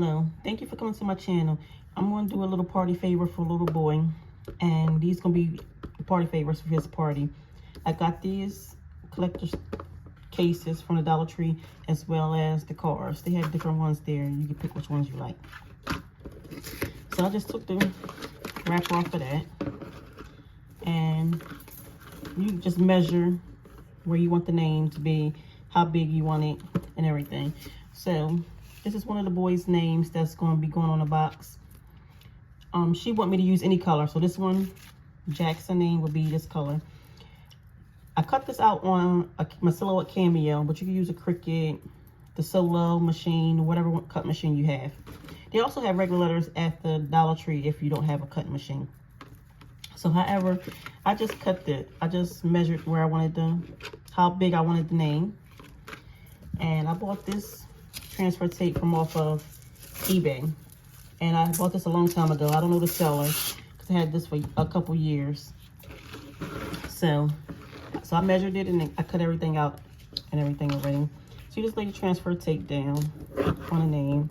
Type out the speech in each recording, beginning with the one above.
Hello, thank you for coming to my channel. I'm going to do a little party favor for a little boy, and these going to be party favors for his party. I got these collector's cases from the Dollar Tree, as well as the cars. They have different ones there. You can pick which ones you like. So I just took the wrapper off of that, and you just measure where you want the name to be, how big you want it, and everything. So this is one of the boys' names that's going to be going on the box. She want me to use any color, so this one, Jackson name, would be this color. I cut this out on my Silhouette Cameo, but you can use a Cricut, the Solo machine, whatever cut machine you have. They also have regular letters at the Dollar Tree if you don't have a cutting machine. So however, I just cut it. I just measured where I wanted how big I wanted the name. And I bought this transfer tape from off of eBay. And I bought this a long time ago. I don't know the seller, because I had this for a couple years. So I measured it and I cut everything out and everything already. So you just lay the transfer tape down on the name.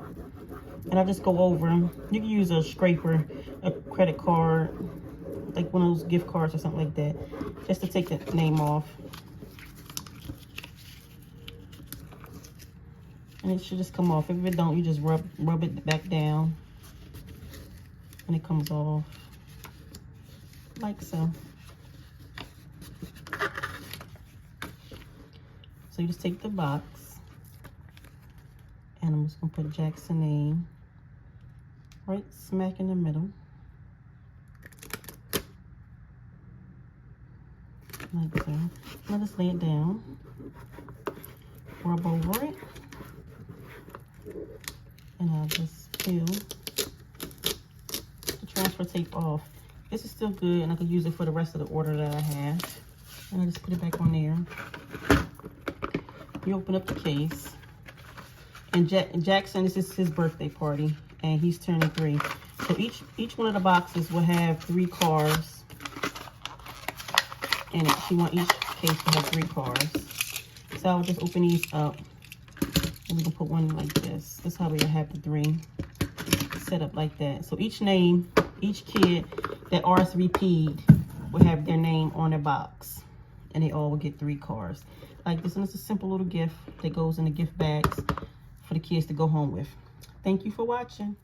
And I just go over them. You can use a scraper, a credit card, like one of those gift cards or something like that, just to take the name off. And it should just come off. If it don't, you just rub it back down, and it comes off like so. So you just take the box, and I'm just gonna put Jackson name right smack in the middle, like so. Now just lay it down, rub over it, and I'll just peel the transfer tape off. This is still good, and I could use it for the rest of the order that I have. And I just put it back on there. You open up the case, and Jackson, this is his birthday party, and he's turning 3. So each one of the boxes will have 3 cars in it. She want each case to have 3 cars. So I'll just open these up, and we can put one like this. That's how we have the 3 set up like that. So each name, each kid that RSVP'd will have their name on their box, and they all will get 3 cars like this. And it's a simple little gift that goes in the gift bags for the kids to go home with. Thank you for watching.